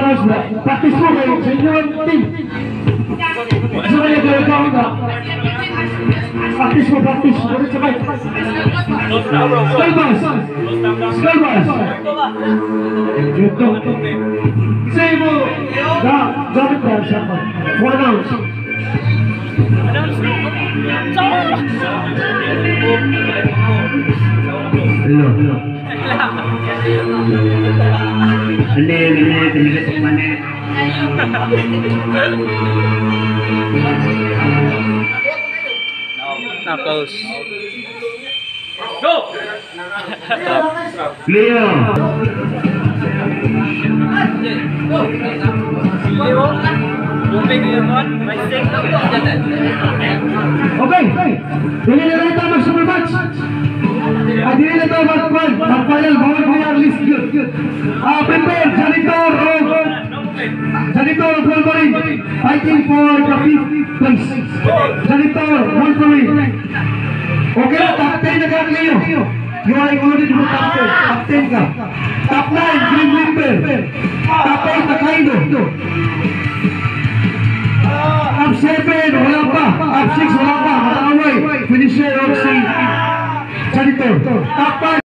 oras na. Practice mo kayo sa inyong team. Gusto kayo kayo ka. Practice mo, practice. Ulit sabay. Skullbars. Skullbars. Say mo. Gamit ba siya pa? 1 ounce. Hello. Knuckles. Go! Clear. Okay. Dili na rin tayo mag-super match. Dili na tayo mag-final. Bawal mo yung list. Prepare. Janitor of Wolverine. Fighting for the 5th place. Janitor, Wolverine. Okay na, top 10 na kang Leo. You are included mo top 10. Top 10 ka. Top 9, Green Reaper. Top 8, Takaido. Top 7, wala pa. Top 6, wala pa. Mataway. Finisher of si Janitor. Top 5.